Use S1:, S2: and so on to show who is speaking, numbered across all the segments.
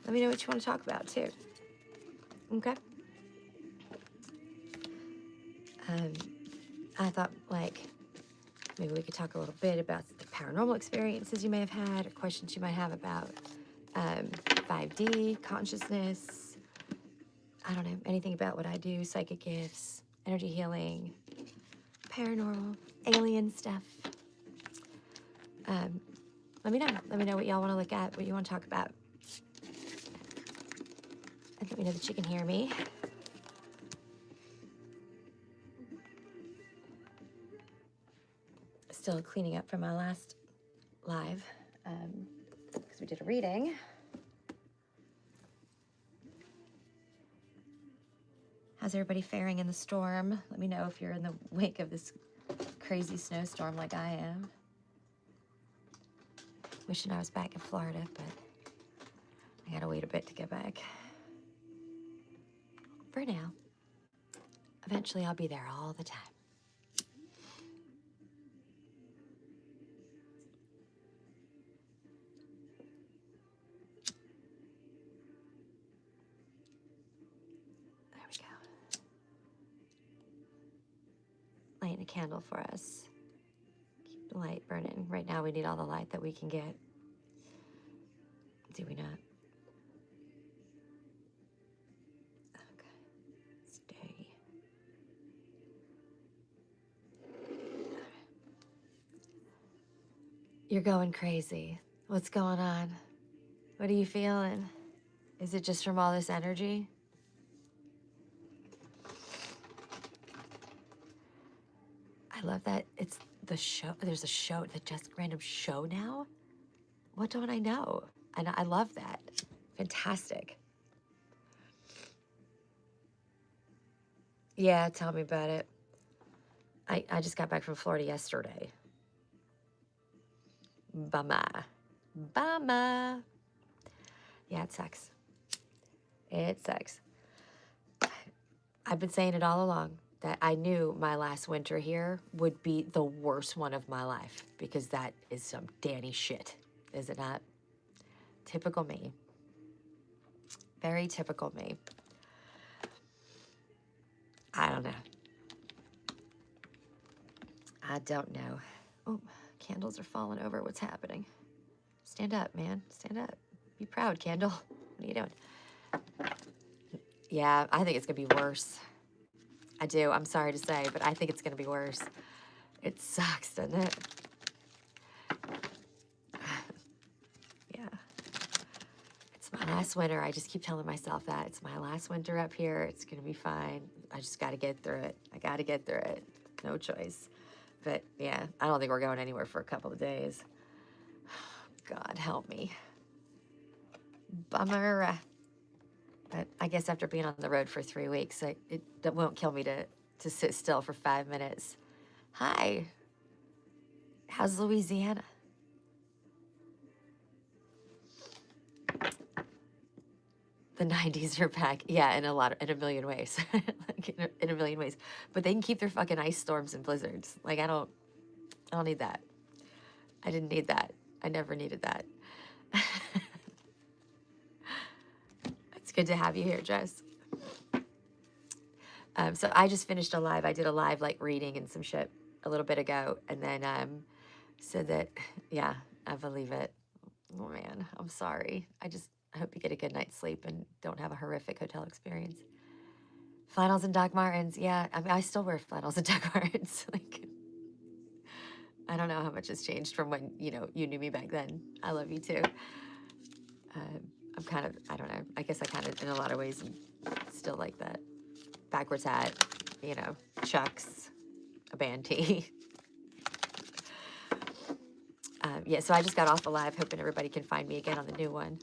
S1: Let me know what you want to talk about too. Okay. I thought like maybe we could talk a little bit about the paranormal experiences you may have had or questions you might have about 5D, consciousness. I don't know, anything about what I do, psychic gifts, energy healing, paranormal, alien stuff. Let me know. Let me know what y'all want to look at, what you want to talk about. And let me know that you can hear me. Still cleaning up from my last live, because we did a reading. How's everybody faring in the storm? Let me know if you're in the wake of this crazy snowstorm like I am. Wishing I was back in Florida, but I gotta wait a bit to get back. For now. Eventually I'll be there all the time. There we go. Lighting a candle for us. Keep the light burning. Right now we need all the light that we can get. Do we not? Okay. Stay. You're going crazy. What's going on? What are you feeling? Is it just from all this energy? I love that it's the show. There's a show, the Just Random show now. What don't I know? And I love that. Fantastic. Yeah, tell me about it. I just got back from Florida yesterday. Bummer. Bummer. Yeah, it sucks. It sucks. I've been saying it all along that I knew my last winter here would be the worst one of my life because that is some Dani shit, is it not? Typical me. Very typical me. I don't know. I don't know. Oh, candles are falling over. What's happening? Stand up, man. Stand up. Be proud, Candle. What are you doing? Yeah, I think it's going to be worse. I do. I'm sorry to say, but I think it's going to be worse. It sucks, doesn't it? Yeah. It's my last winter. I just keep telling myself that. It's my last winter up here. It's going to be fine. I just got to get through it. I got to get through it. No choice. But yeah, I don't think we're going anywhere for a couple of days. God help me. Bummer. But I guess after being on the road for 3 weeks, it won't kill me to sit still for 5 minutes. Hi. How's Louisiana? The 90s are back. Yeah, in a million ways. Like in a million ways. But they can keep their fucking ice storms and blizzards. Like I don't need that. I didn't need that. I never needed that. It's good to have you here, Jess. So I just finished a live. I did a live like reading and some shit a little bit ago, and then said that, yeah, I believe it. Oh man, I'm sorry. I hope you get a good night's sleep and don't have a horrific hotel experience. Flannels and Doc Martens, yeah. I mean, I still wear flannels and Doc Martens. Like, I don't know how much has changed from when you knew me back then. I love you too. I'm kind of, I don't know. I guess I kind of, in a lot of ways, am still like that. Backwards hat, Chucks, a band tee. Yeah, so I just got off a live, hoping everybody can find me again on the new one.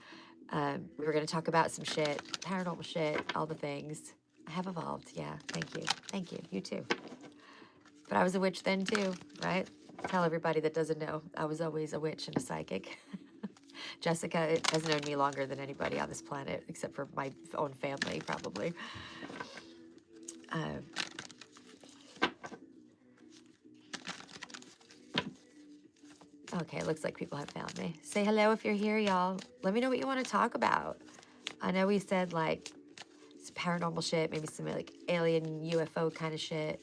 S1: We were going to talk about some shit, paranormal shit, all the things. I have evolved, yeah, thank you. Thank you, you too. But I was a witch then too, right? Tell everybody that doesn't know, I was always a witch and a psychic. Jessica has known me longer than anybody on this planet, except for my own family, probably. Okay, it looks like people have found me. Say hello if you're here, y'all. Let me know what you want to talk about. I know we said like some paranormal shit, maybe some like alien UFO kind of shit.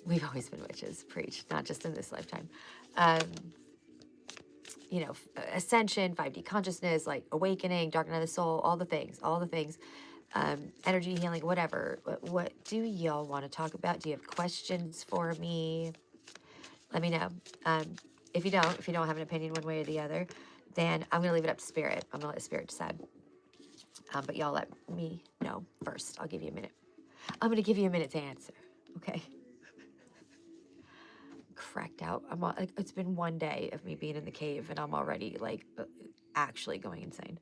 S1: We've always been witches, preach, not just in this lifetime. You know, ascension, 5D consciousness, like awakening, dark night of the soul, all the things, energy healing, whatever. What do y'all want to talk about? Do you have questions for me? Let me know. If you don't have an opinion one way or the other, then I'm going to leave it up to Spirit. I'm going to let Spirit decide. But y'all let me know first. I'll give you a minute. I'm going to give you a minute to answer. Okay. Cracked out. It's been one day of me being in the cave and I'm already like actually going insane.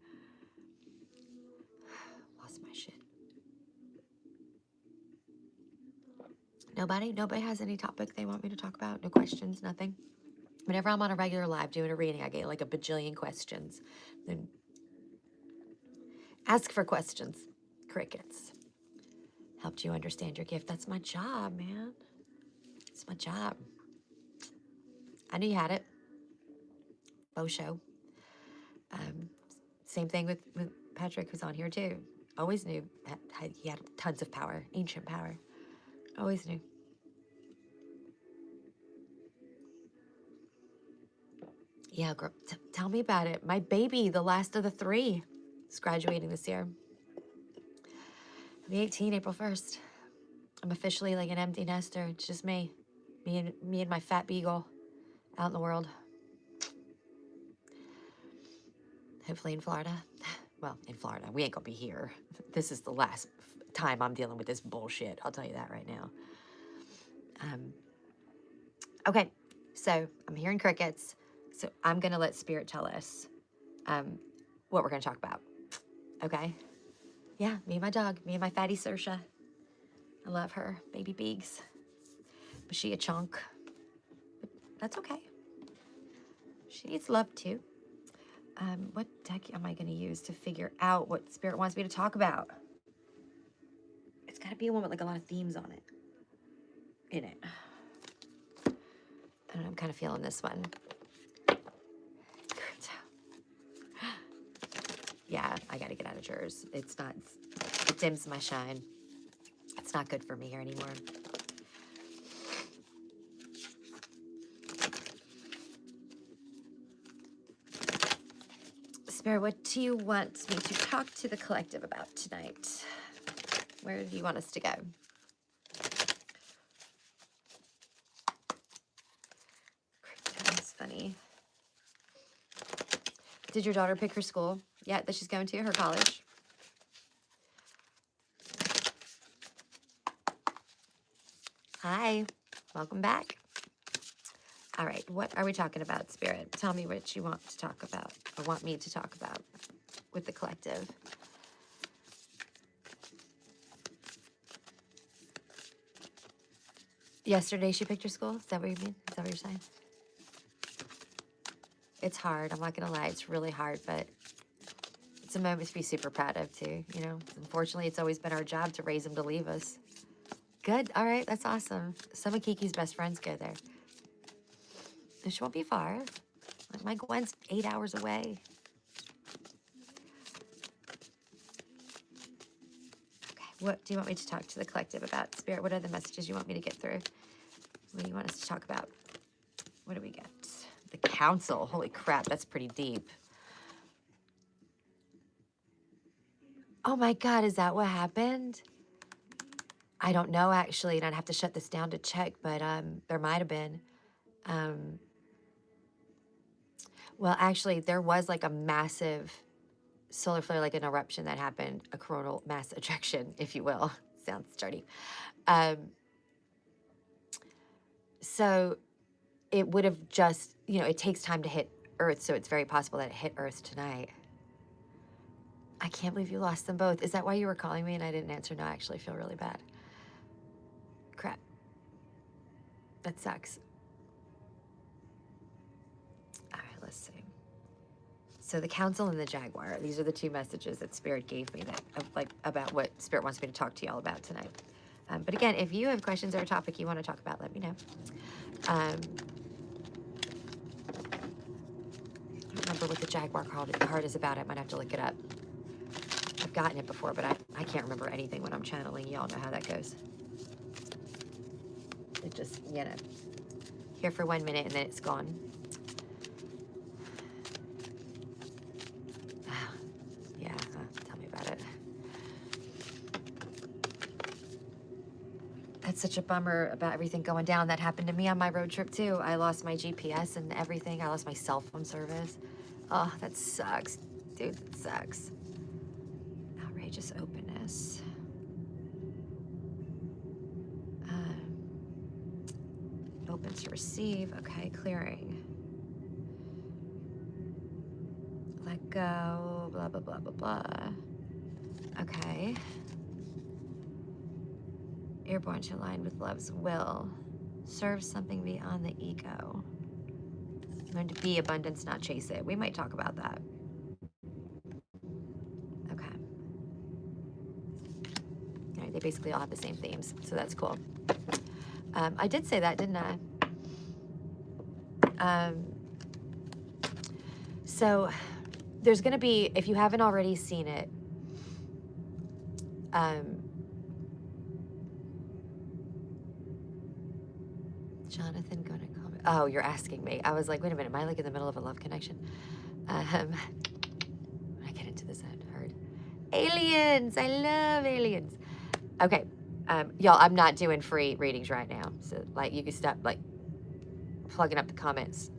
S1: Lost my shit. Nobody has any topic they want me to talk about? No questions, nothing? Whenever I'm on a regular live doing a reading, I get like a bajillion questions. Then ask for questions. Crickets. Helped you understand your gift. That's my job, man. It's my job. I knew you had it. Faux show. Same thing with Patrick, who's on here too. Always knew he had tons of power, ancient power. Always knew. Yeah, girl, tell me about it. My baby, the last of the 3, is graduating this year. I'll be 18 April 1st. I'm officially like an empty nester. It's just me and my fat beagle out in the world. Hopefully in Florida. Well, in Florida. We ain't gonna be here. This is the last time I'm dealing with this bullshit. I'll tell you that right now. Okay, so I'm hearing crickets. So I'm gonna let Spirit tell us what we're gonna talk about. Okay? Yeah, me and my dog. Me and my fatty Saoirse. I love her. Baby Beegs. But she a chunk. But that's okay. She needs love too. What deck am I going to use to figure out what Spirit wants me to talk about? It's got to be a one with like a lot of themes on it. In it. I don't know, I'm kind of feeling this one. Yeah, I got to get out of Jers. It dims my shine. It's not good for me here anymore. Spirit, what do you want me to talk to the collective about tonight? Where do you want us to go? That's funny. Did your daughter pick her school? Yeah, that she's going to, her college? Hi, welcome back. All right, what are we talking about, Spirit? Tell me what you want to talk about, or want me to talk about with the collective. Yesterday she picked her school? Is that what you mean? Is that what you're saying? It's hard. I'm not going to lie. It's really hard, but it's a moment to be super proud of, too. You know, unfortunately, it's always been our job to raise them to leave us. Good. All right. That's awesome. Some of Kiki's best friends go there. And she won't be far. Like my Gwen's 8 hours away. Okay. What do you want me to talk to the collective about? Spirit, what are the messages you want me to get through? What do you want us to talk about? What do we get? The council. Holy crap, that's pretty deep. Oh my God, is that what happened? I don't know, actually, and I'd have to shut this down to check, but there might have been. Well, actually, there was like a massive solar flare, like an eruption that happened, a coronal mass ejection, if you will. Sounds dirty. So it would have just, you know, it takes time to hit Earth, so it's very possible that it hit Earth tonight. I can't believe you lost them both. Is that why you were calling me and I didn't answer? No, I actually feel really bad. Crap. That sucks. All right, let's see. So the council and the jaguar, these are the 2 messages that Spirit gave me that about what Spirit wants me to talk to y'all about tonight. But again, if you have questions or a topic you want to talk about, let me know. I don't remember what the jaguar card is about. I might have to look it up. I've gotten it before, but I can't remember anything when I'm channeling. Y'all know how that goes. It just, you know, here for 1 minute and then it's gone. Yeah, tell me about it. That's such a bummer about everything going down. That happened to me on my road trip too. I lost my GPS and everything. I lost my cell phone service. Oh, that sucks. Dude, that sucks. Outrageous openness. Open to receive. Okay, clearing. Let go. Blah, blah, blah, blah, blah. Okay. You're born to align with love's will. Serve something beyond the ego. Learn to be abundance, not chase it. We might talk about that. Okay. All right, they basically all have the same themes, so that's cool. I did say that, didn't I? So there's going to be, if you haven't already seen it, Jonathan going to comment. Oh, you're asking me. I was like, wait a minute, am I like in the middle of a love connection? I get into this, I've heard. Aliens, I love aliens. Okay, y'all, I'm not doing free readings right now. So like you can stop like plugging up the comments.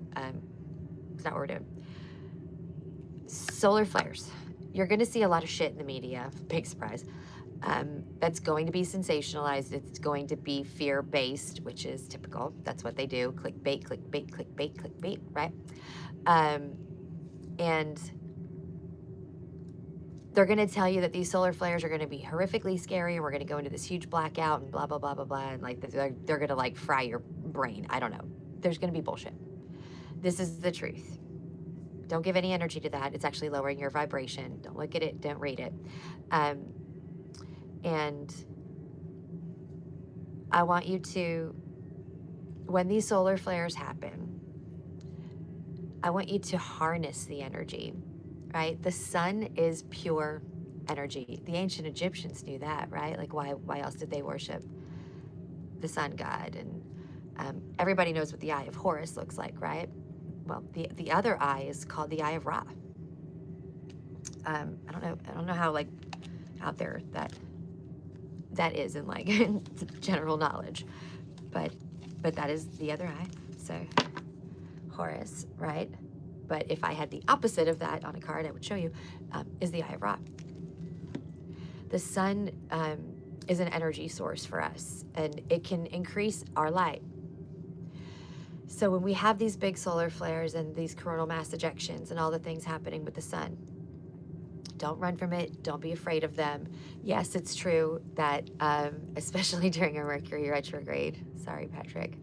S1: It's not what we're doing. Solar flares. You're going to see a lot of shit in the media. Big surprise. That's going to be sensationalized. It's going to be fear-based, which is typical. That's what they do. Clickbait, clickbait, clickbait, clickbait, right? And they're going to tell you that these solar flares are going to be horrifically scary and we're going to go into this huge blackout and blah, blah, blah, blah, blah. And like they're going to like fry your brain. I don't know. There's going to be bullshit. This is the truth. Don't give any energy to that. It's actually lowering your vibration. Don't look at it. Don't read it. And I want you to, when these solar flares happen, I want you to harness the energy, right? The sun is pure energy. The ancient Egyptians knew that, right? Like why else did they worship the sun god? And everybody knows what the eye of Horus looks like, right? Well, the other eye is called the eye of Ra. I don't know how like out there that is in like general knowledge, but that is the other eye. So Horus, right? But if I had the opposite of that on a card, I would show you, is the eye of Ra. The sun is an energy source for us, and it can increase our light. So when we have these big solar flares and these coronal mass ejections and all the things happening with the sun, don't run from it. Don't be afraid of them. Yes, it's true that, especially during a Mercury retrograde, sorry, Patrick,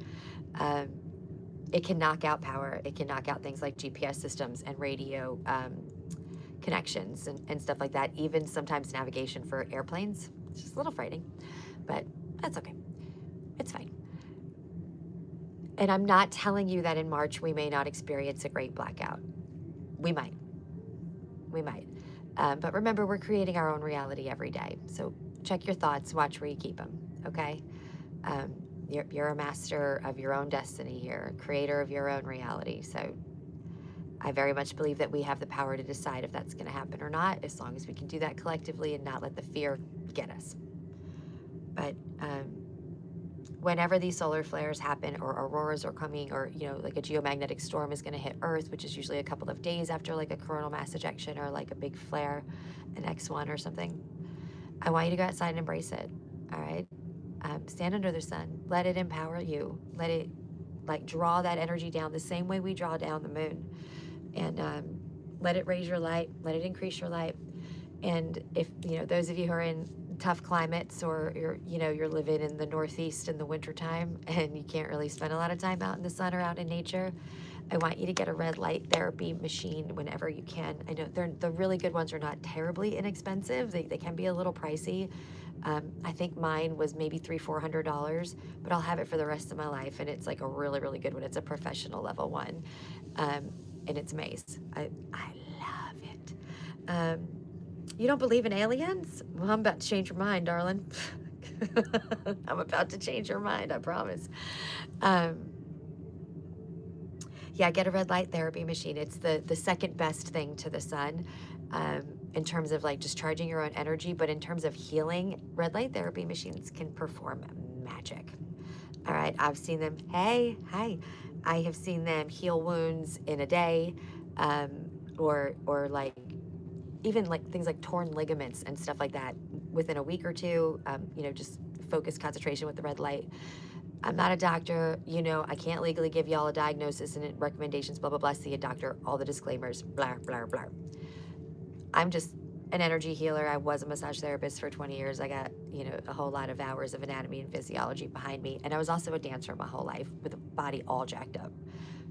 S1: it can knock out power. It can knock out things like GPS systems and radio connections and stuff like that. Even sometimes navigation for airplanes. It's just a little frightening, but that's okay. It's fine. And I'm not telling you that in March we may not experience a great blackout. We might. We might. But remember, we're creating our own reality every day. So check your thoughts, watch where you keep them, okay? You're a master of your own destiny here, creator of your own reality. So I very much believe that we have the power to decide if that's going to happen or not, as long as we can do that collectively and not let the fear get us. But whenever these solar flares happen or auroras are coming, or, you know, like a geomagnetic storm is going to hit Earth, which is usually a couple of days after like a coronal mass ejection or like a big flare, an X1 or something, I want you to go outside and embrace it, all right? Stand under the sun. Let it empower you. Let it like draw that energy down the same way we draw down the moon. And let it raise your light. Let it increase your light. And if, you know, those of you who are in tough climates, or you're living in the Northeast in the wintertime and you can't really spend a lot of time out in the sun or out in nature, I want you to get a red light therapy machine whenever you can. I know the really good ones are not terribly inexpensive. They can be a little pricey. I think mine was maybe $300-400, but I'll have it for the rest of my life. And it's like a really, really good one. It's a professional level one. And it's mace. I love it. You don't believe in aliens? Well, I'm about to change your mind, darling. I'm about to change your mind, I promise. Um, yeah, get a red light therapy machine. It's the second best thing to the sun, in terms of like just charging your own energy. But in terms of healing, red light therapy machines can perform magic. All right, I've seen them. Hey, hi. I have seen them heal wounds in a day, or like even like things like torn ligaments and stuff like that within a week or two. Just focus concentration with the red light. I'm not a doctor, I can't legally give y'all a diagnosis and recommendations, blah, blah, blah, see a doctor, all the disclaimers, blah, blah, blah. I'm just an energy healer. I was a massage therapist for 20 years. I got, a whole lot of hours of anatomy and physiology behind me. And I was also a dancer my whole life with a body all jacked up.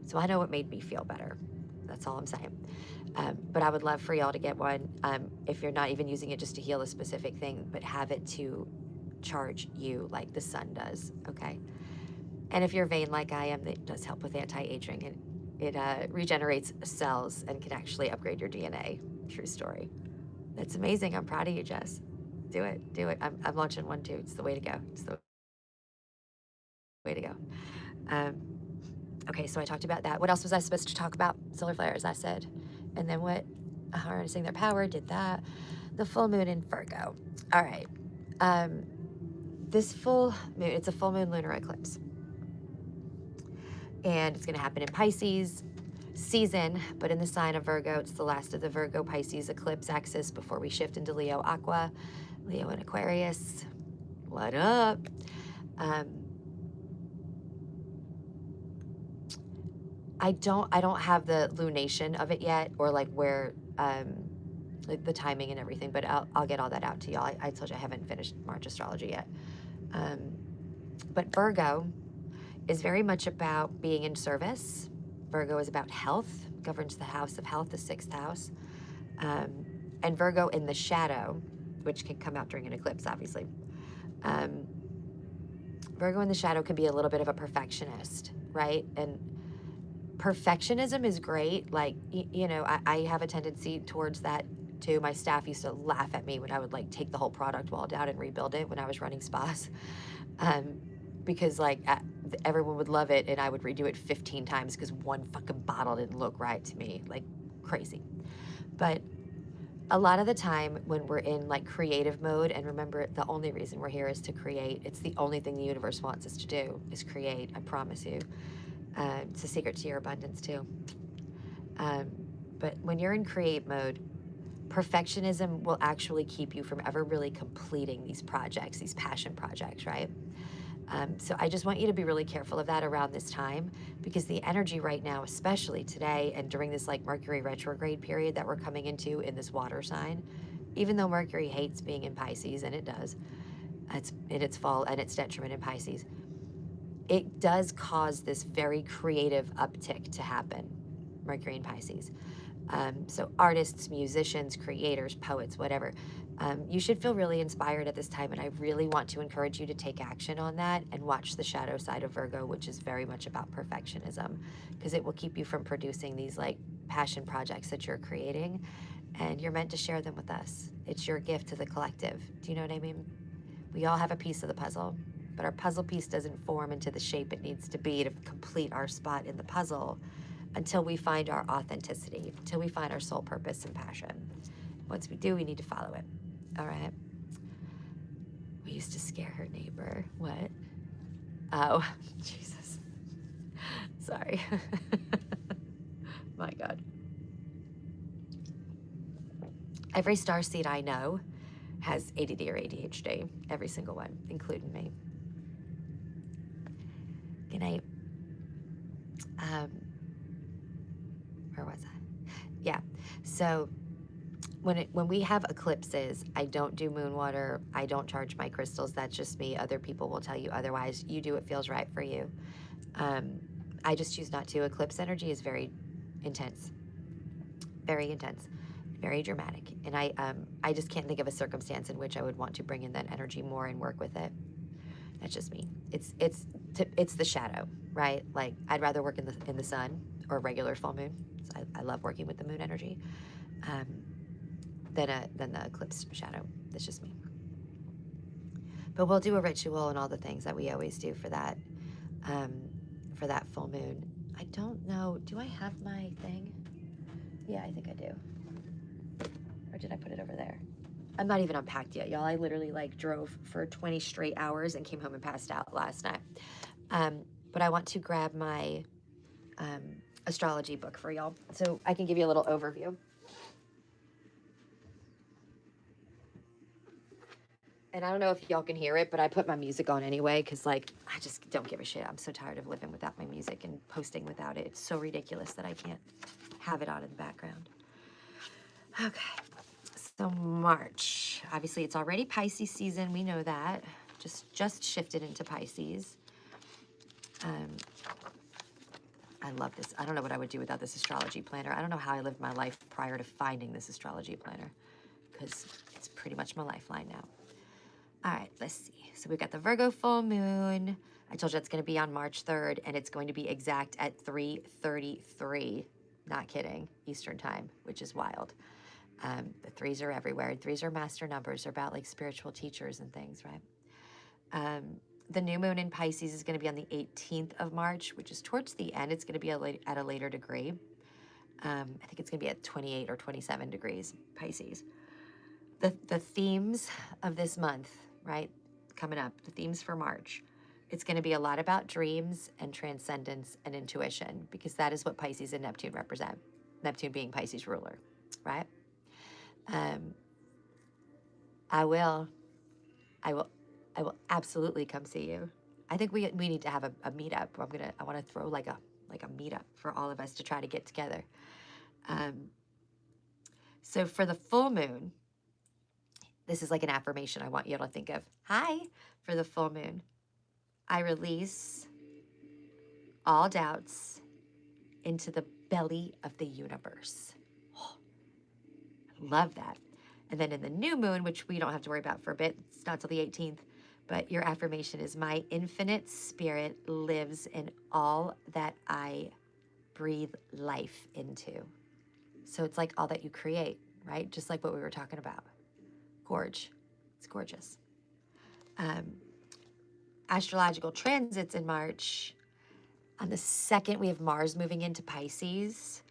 S1: So I know what made me feel better. That's all I'm saying. But I would love for y'all to get one, if you're not even using it just to heal a specific thing, but have it to charge you like the sun does, okay? And if you're vain like I am, it does help with anti-aging. And it regenerates cells and can actually upgrade your DNA. True story. That's amazing. I'm proud of you, Jess. Do it. Do it. I'm launching one too. It's the way to go. It's the way to go. Okay, so I talked about that. What else was I supposed to talk about? Solar flares, I said. And then what? Harnessing their power, did that. The full moon in Virgo. All right. This full moon, it's a full moon lunar eclipse. And it's going to happen in Pisces season, but in the sign of Virgo. It's the last of the Virgo Pisces eclipse axis before we shift into Leo Aqua, Leo and Aquarius. What up? I don't have the lunation of it yet, or like where like the timing and everything, but I'll get all that out to y'all. I told you I haven't finished March astrology yet. But Virgo is very much about being in service. Virgo is about health, governs the house of health, the 6th house. And Virgo in the shadow, which can come out during an eclipse, obviously. Virgo in the shadow can be a little bit of a perfectionist, right? And perfectionism is great. Like, I have a tendency towards that too. My staff used to laugh at me when I would like take the whole product wall down and rebuild it when I was running spas. Because like everyone would love it and I would redo it 15 times because one fucking bottle didn't look right to me, like crazy. But a lot of the time when we're in like creative mode, and remember the only reason we're here is to create. It's the only thing the universe wants us to do is create, I promise you. It's a secret to your abundance too. But when you're in create mode, perfectionism will actually keep you from ever really completing these projects, these passion projects, right? So I just want you to be really careful of that around this time, because the energy right now, especially today and during this like Mercury retrograde period that we're coming into in this water sign, even though Mercury hates being in Pisces, and it does, it's in its fall and its detriment in Pisces, it does cause this very creative uptick to happen, Mercury in Pisces. So artists, musicians, creators, poets, whatever, you should feel really inspired at this time. And I really want to encourage you to take action on that and watch the shadow side of Virgo, which is very much about perfectionism, because it will keep you from producing these like passion projects that you're creating. And you're meant to share them with us. It's your gift to the collective. Do you know what I mean? We all have a piece of the puzzle, but our puzzle piece doesn't form into the shape it needs to be to complete our spot in the puzzle until we find our authenticity, until we find our soul purpose and passion. Once we do, we need to follow it. All right. We used to scare her neighbor. What? Oh, Jesus. Sorry. My God. Every starseed I know has ADD or ADHD. Every single one, including me. Good night. Where was I? Yeah. So when we have eclipses, I don't do moon water. I don't charge my crystals. That's just me. Other people will tell you otherwise. You do what feels right for you. I just choose not to. Eclipse energy is very intense, very dramatic. And I just can't think of a circumstance in which I would want to bring in that energy more and work with it. That's just me. It's the shadow, right? Like I'd rather work in the sun or regular full moon. So I love working with the moon energy. than the eclipse shadow. That's just me. But we'll do a ritual and all the things that we always do for that full moon. I don't know. Do I have my thing? Yeah, I think I do. Or did I put it over there? I'm not even unpacked yet, y'all. I literally like drove for 20 straight hours and came home and passed out last night. But I want to grab my astrology book for y'all so I can give you a little overview. And I don't know if y'all can hear it, but I put my music on anyway because, like, I just don't give a shit. I'm so tired of living without my music and posting without it. It's so ridiculous that I can't have it on in the background. Okay, so March. Obviously, it's already Pisces season. We know that. Just shifted into Pisces. I love this. I don't know what I would do without this astrology planner. I don't know how I lived my life prior to finding this astrology planner because it's pretty much my lifeline now. All right, let's see. So we've got the Virgo full moon. I told you it's going to be on March 3rd, and it's going to be exact at 3:33. Not kidding, Eastern time, which is wild. The threes are everywhere. Threes are master numbers. They're about like spiritual teachers and things, right? The new moon in Pisces is going to be on the 18th of March, which is towards the end. It's going to be at a later degree. I think it's going to be at 28 or 27 degrees Pisces. The themes of this month, right, coming up, the themes for March, it's going to be a lot about dreams and transcendence and intuition because that is what Pisces and Neptune represent. Neptune being Pisces ruler, right? I will absolutely come see you. I think we need to have a meetup. I want to throw like a meetup for all of us to try to get together. So for the full moon, this is like an affirmation I want you to think of. Hi, for the full moon, I release all doubts into the belly of the universe. Oh, I love that. And then in the new moon, which we don't have to worry about for a bit, it's not till the 18th, but your affirmation is my infinite spirit lives in all that I breathe life into. So it's like all that you create, right? Just like what we were talking about. It's gorgeous. Astrological transits in March. On the 2nd, we have Mars moving into Pisces.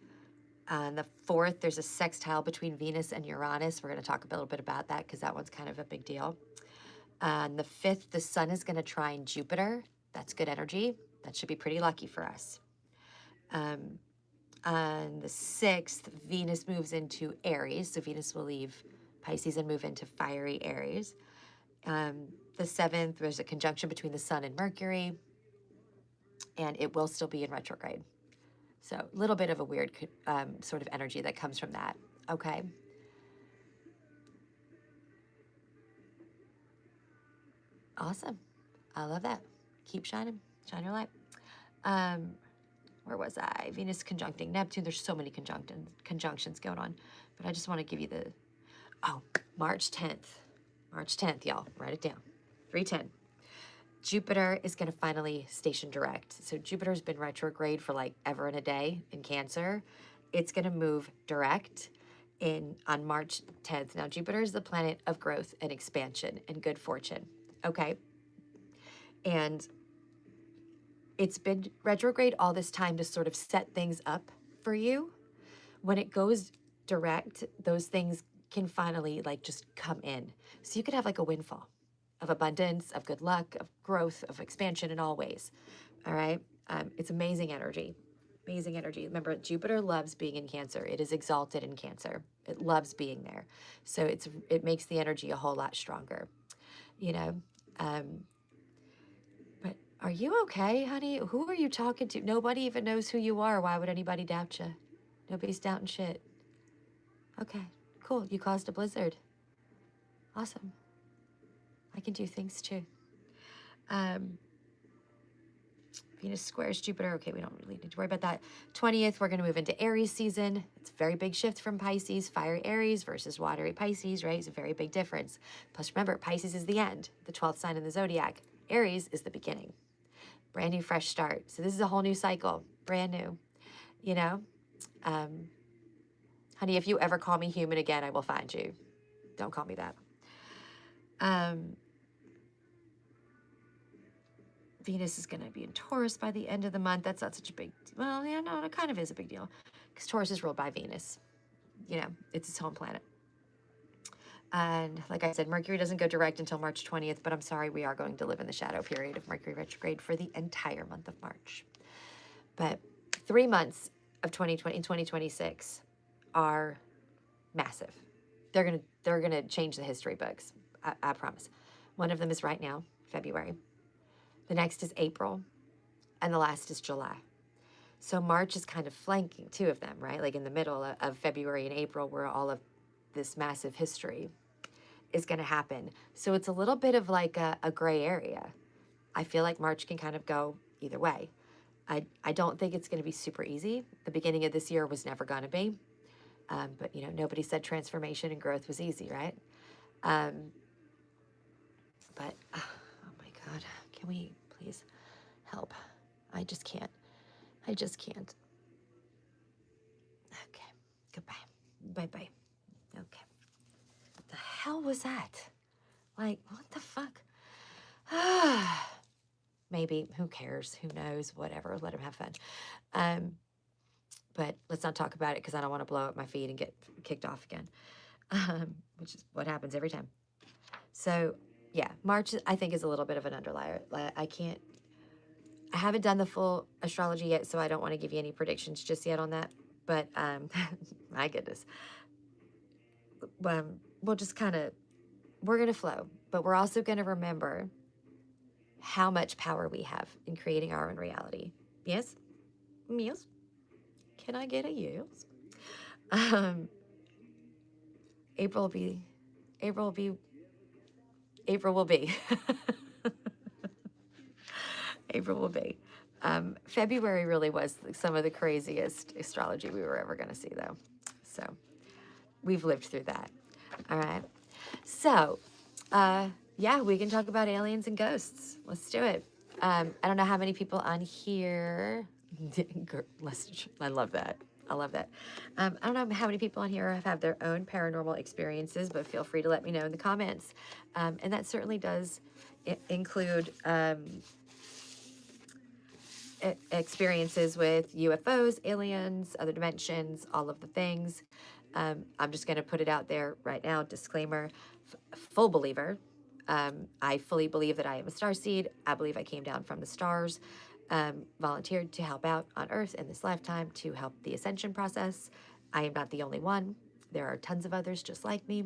S1: On the 4th, there's a sextile between Venus and Uranus. We're going to talk a little bit about that because that one's kind of a big deal. On the 5th, the sun is going to trine Jupiter. That's good energy. That should be pretty lucky for us. On the 6th, Venus moves into Aries. So Venus will leave Pisces and move into fiery Aries. The 7th, there's a conjunction between the sun and Mercury, and it will still be in retrograde. So a little bit of a weird sort of energy that comes from that. Okay. Awesome. I love that. Keep shining. Shine your light. Where was I? Venus conjuncting Neptune. There's so many conjunctions going on. But I just want to give you the... Oh, March 10th. March 10th, y'all. Write it down. 3:10. Jupiter is going to finally station direct. So Jupiter's been retrograde for like ever and a day in Cancer. It's going to move direct on March 10th. Now, Jupiter is the planet of growth and expansion and good fortune. Okay? And it's been retrograde all this time to sort of set things up for you. When it goes direct, those things can finally like just come in. So you could have like a windfall of abundance, of good luck, of growth, of expansion in all ways. All right? It's amazing energy. Amazing energy. Remember, Jupiter loves being in Cancer. It is exalted in Cancer. It loves being there. So it makes the energy a whole lot stronger. You know? But are you okay, honey? Who are you talking to? Nobody even knows who you are. Why would anybody doubt you? Nobody's doubting shit. Okay, cool. You caused a blizzard. Awesome. I can do things too. Venus squares Jupiter. Okay, we don't really need to worry about that. 20th, we're going to move into Aries season. It's a very big shift from Pisces. Fiery Aries versus watery Pisces, right? It's a very big difference. Plus, remember, Pisces is the end, the 12th sign in the zodiac. Aries is the beginning. Brand new, fresh start. So this is a whole new cycle. Brand new, you know? Honey, if you ever call me human again, I will find you. Don't call me that. Venus is going to be in Taurus by the end of the month. That's not such a big, well, yeah, no, it kind of is a big deal because Taurus is ruled by Venus. You know, it's its home planet. And like I said, Mercury doesn't go direct until March 20th, but I'm sorry, we are going to live in the shadow period of Mercury retrograde for the entire month of March. But 3 months of 2020 and 2026 are massive. They're gonna change the history books. I promise. One of them is right now, February. The next is April, and the last is July. So March is kind of flanking two of them, right? Like in the middle of February and April, where all of this massive history is going to happen. So it's a little bit of like a gray area. I feel like March can kind of go either way. I don't think it's going to be super easy. The beginning of this year was never going to be. But, you know, nobody said transformation and growth was easy, right? But, oh my God, can we please help? I just can't. I just can't. Okay, goodbye. Bye-bye. Okay. What the hell was that? Like, what the fuck? Maybe, who cares? Who knows? Whatever, let him have fun. But let's not talk about it because I don't want to blow up my feed and get kicked off again, which is what happens every time. So, yeah, March, I think, is a little bit of an underlier. I haven't done the full astrology yet, so I don't want to give you any predictions just yet on that. But, my goodness. We'll just kind of, we're going to flow. But we're also going to remember how much power we have in creating our own reality. Yes? Yes? Can I get a yes? April will be. April will be. February really was some of the craziest astrology we were ever going to see, though. So we've lived through that. All right. So, yeah, we can talk about aliens and ghosts. Let's do it. I don't know how many people on here. I love that. I love that. I don't know how many people on here have had their own paranormal experiences, but feel free to let me know in the comments. And that certainly does include experiences with UFOs, aliens, other dimensions, all of the things. I'm just going to put it out there right now. Disclaimer, full believer. I fully believe that I am a starseed. I believe I came down from the stars, volunteered to help out on Earth in this lifetime to help the ascension process. I am not the only one. There are tons of others just like me.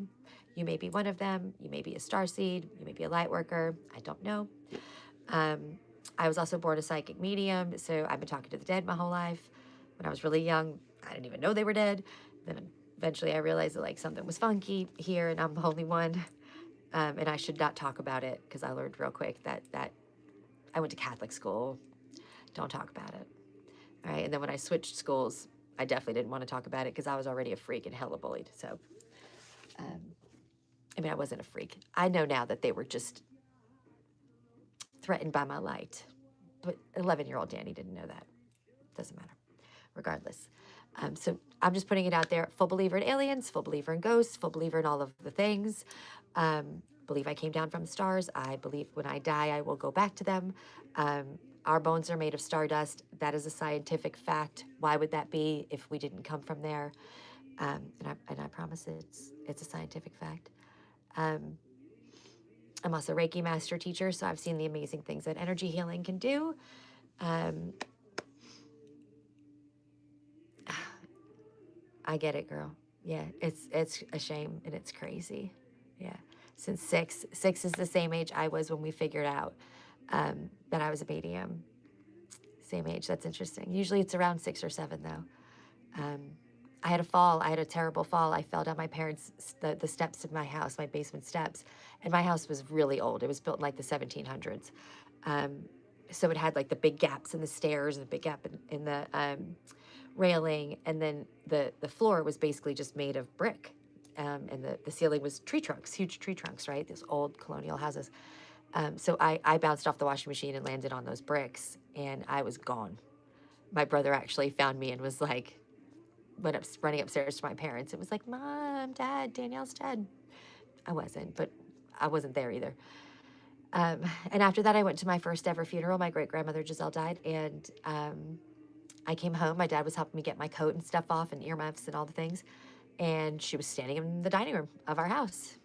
S1: You may be one of them. You may be a starseed. You may be a light worker. I don't know. I was also born a psychic medium, so I've been talking to the dead my whole life. When I was really young, I didn't even know they were dead. Then eventually I realized that like something was funky here and I'm the only one. And I should not talk about it because I learned real quick that I went to Catholic school. Don't talk about it. All right. And then when I switched schools, I definitely didn't want to talk about it because I was already a freak and hella bullied. So, I mean, I wasn't a freak. I know now that they were just threatened by my light. But 11-year-old Dani didn't know that. Doesn't matter. Regardless. So I'm just putting it out there. Full believer in aliens, full believer in ghosts, full believer in all of the things. Believe I came down from the stars. I believe when I die, I will go back to them. Our bones are made of stardust. That is a scientific fact. Why would that be if we didn't come from there? And I promise it's a scientific fact. I'm also a Reiki master teacher, so I've seen the amazing things that energy healing can do. I get it, girl. Yeah, it's a shame and it's crazy. Yeah, since six is the same age I was when we figured out that I was a medium. Same age. That's interesting. Usually it's around 6 or 7, though. I had a fall. I had a terrible fall. I fell down my parents' the steps of my house, my basement steps, and my house was really old. It was built in like the 1700s. So it had like the big gaps in the stairs and the big gap in the railing, and then the floor was basically just made of brick, and the ceiling was tree trunks, huge tree trunks, right? These old colonial houses. So I bounced off the washing machine and landed on those bricks, and I was gone. My brother actually found me and was like, went up, running upstairs to my parents. It was like, Mom, Dad, Danielle's dead. I wasn't, but I wasn't there either. And after that, I went to my first ever funeral. My great-grandmother Giselle died, and I came home. My dad was helping me get my coat and stuff off and earmuffs and all the things. And she was standing in the dining room of our house.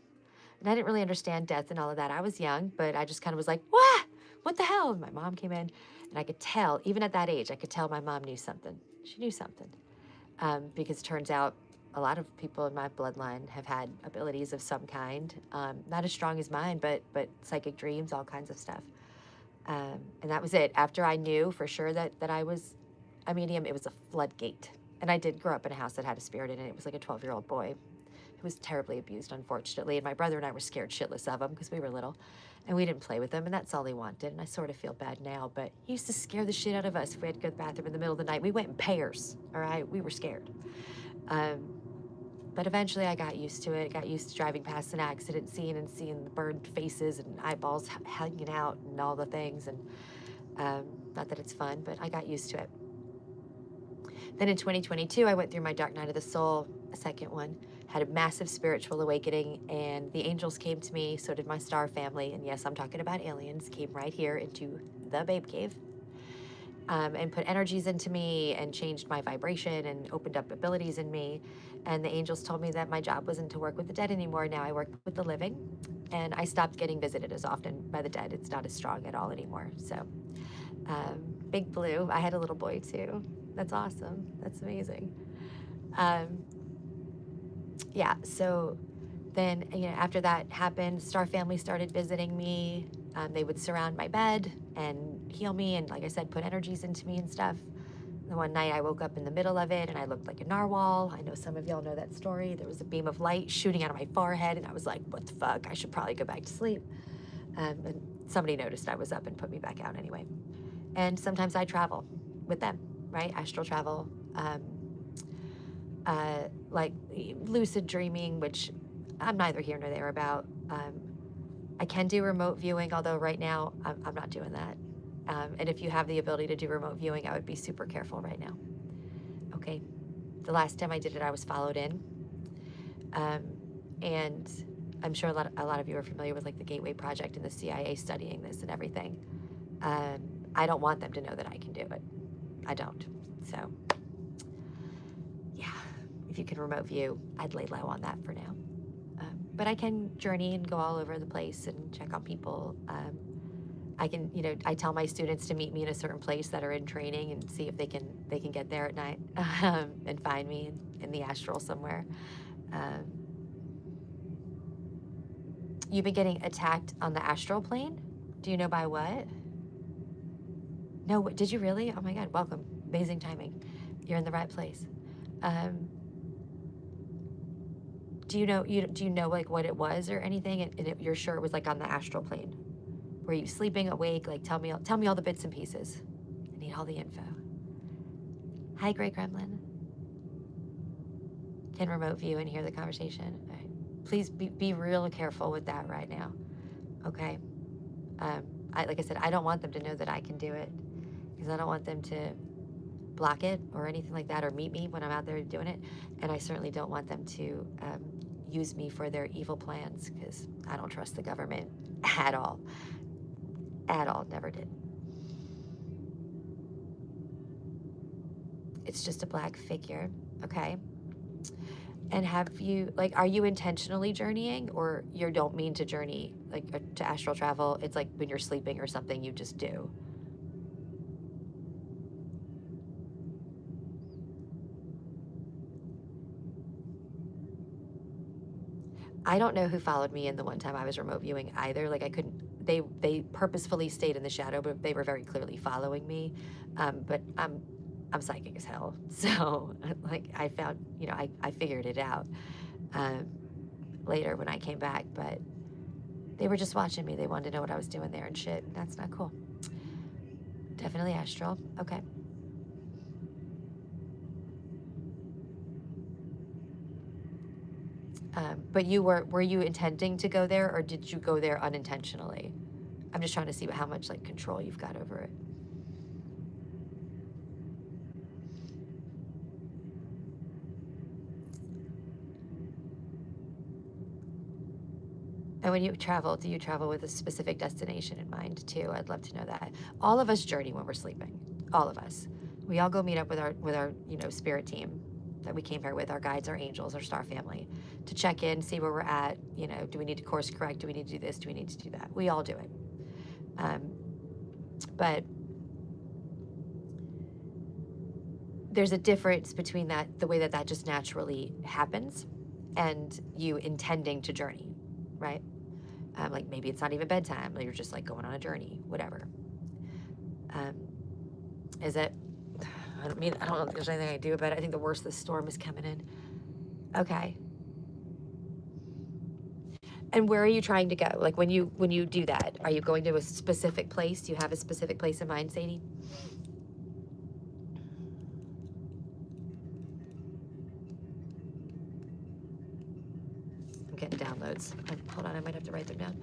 S1: And I didn't really understand death and all of that. I was young, but I just kind of was like, what the hell? And my mom came in, and I could tell, even at that age, I could tell my mom knew something. She knew something. Because it turns out a lot of people in my bloodline have had abilities of some kind. Not as strong as mine, but psychic dreams, all kinds of stuff. And that was it. After I knew for sure that I was a medium, it was a floodgate. And I did grow up in a house that had a spirit in it. It was like a 12-year-old boy who was terribly abused, unfortunately. And my brother and I were scared shitless of him because we were little. And we didn't play with him, and that's all he wanted. And I sort of feel bad now, but he used to scare the shit out of us if we had to go to the bathroom in the middle of the night. We went in pairs, all right? We were scared. But eventually I got used to it. Got used to driving past an accident scene and seeing the burned faces and eyeballs hanging out and all the things. And not that it's fun, but I got used to it. Then in 2022, I went through my dark night of the soul, a second one, had a massive spiritual awakening, and the angels came to me, so did my star family, and yes, I'm talking about aliens, came right here into the Babe Cave, and put energies into me and changed my vibration and opened up abilities in me. And the angels told me that my job wasn't to work with the dead anymore. Now I work with the living, and I stopped getting visited as often by the dead. It's not as strong at all anymore. So, Big Blue, I had a little boy too. That's awesome. That's amazing. Yeah, so then, after that happened, Star Family started visiting me. They would surround my bed and heal me and, like I said, put energies into me and stuff. The one night I woke up in the middle of it and I looked like a narwhal. I know some of y'all know that story. There was a beam of light shooting out of my forehead and I was like, what the fuck? I should probably go back to sleep. And somebody noticed I was up and put me back out anyway. And sometimes I travel with them, right? Astral travel. Like lucid dreaming, which I'm neither here nor there about. I can do remote viewing, although right now I'm not doing that. And if you have the ability to do remote viewing, I would be super careful right now. Okay. The last time I did it, I was followed in. And I'm sure a lot of you are familiar with like the Gateway Project and the CIA studying this and everything. I don't want them to know that I can do it. I don't. So, yeah, if you can remote view, I'd lay low on that for now. But I can journey and go all over the place and check on people. I can, I tell my students to meet me in a certain place that are in training and see if they can get there at night and find me in the astral somewhere. You've been getting attacked on the astral plane? Do you know by what? No, did you really? Oh my God, welcome. Amazing timing. You're in the right place. Do you know like what it was or anything? And you're sure it was like on the astral plane? Were you sleeping, awake? Like tell me all the bits and pieces. I need all the info. Hi, Great Gremlin. Can remote view and hear the conversation. All right. Please be real careful with that right now. Okay. Like I said, I don't want them to know that I can do it because I don't want them to block it or anything like that or meet me when I'm out there doing it. And I certainly don't want them to use me for their evil plans because I don't trust the government at all. At all. Never did. It's just a black figure. Okay. And have you, like, are you intentionally journeying or you don't mean to journey, like to astral travel? It's like when you're sleeping or something, you just do. I don't know who followed me in the one time I was remote viewing either. Like I couldn't, they purposefully stayed in the shadow, but they were very clearly following me. But I'm psychic as hell. So like I found, I figured it out later when I came back, but they were just watching me. They wanted to know what I was doing there and shit. That's not cool. Definitely astral. Okay. But were you intending to go there or did you go there unintentionally? I'm just trying to see how much like control you've got over it. And when you travel, do you travel with a specific destination in mind too? I'd love to know that. All of us journey when we're sleeping. All of us. We all go meet up with our spirit team that we came here with, our guides, our angels, our star family, to check in, see where we're at. Do we need to course correct? Do we need to do this? Do we need to do that? We all do it. But there's a difference between the way that just naturally happens, and you intending to journey, right? Like maybe it's not even bedtime. You're just like going on a journey, whatever. Is it? I don't know if there's anything I can do about it. I think the worst of the storm is coming in. Okay. And where are you trying to go? Like when you do that, are you going to a specific place? Do you have a specific place in mind, Sadie? I'm getting downloads. Hold on, I might have to write them down.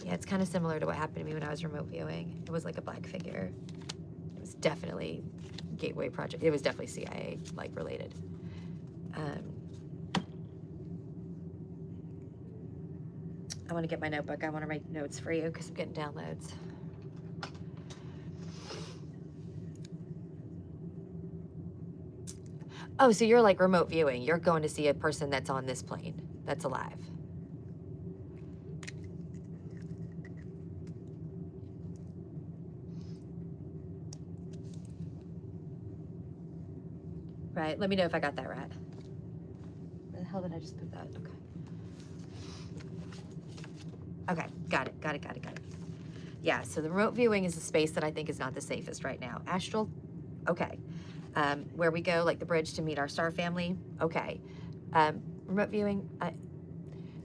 S1: Yeah, it's kind of similar to what happened to me when I was remote viewing. It was like a black figure. It was definitely Gateway Project. It was definitely CIA related. I want to get my notebook. I want to write notes for you because I'm getting downloads. Oh, so you're like remote viewing. You're going to see a person that's on this plane, that's alive. Right, let me know if I got that right. Where the hell did I just put that? Okay, got it. Yeah, so the remote viewing is a space that I think is not the safest right now. Astral, okay. Where we go, like the bridge to meet our star family, okay. Remote viewing,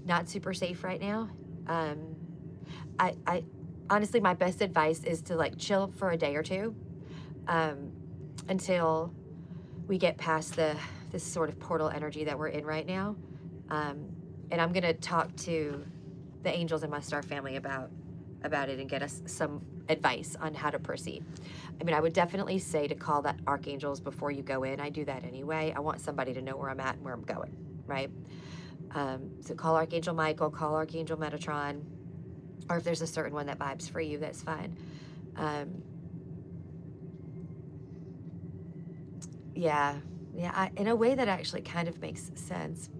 S1: not super safe right now. I honestly, my best advice is to chill for a day or two until we get past this sort of portal energy that we're in right now. And I'm gonna talk to the angels in my star family about it and get us some advice on how to proceed. I mean, I would definitely say to call that archangels before you go in. I do that anyway. I want somebody to know where I'm at and where I'm going, right? So call Archangel Michael, call Archangel Metatron, or if there's a certain one that vibes for you, that's fine. Yeah, in a way that actually kind of makes sense,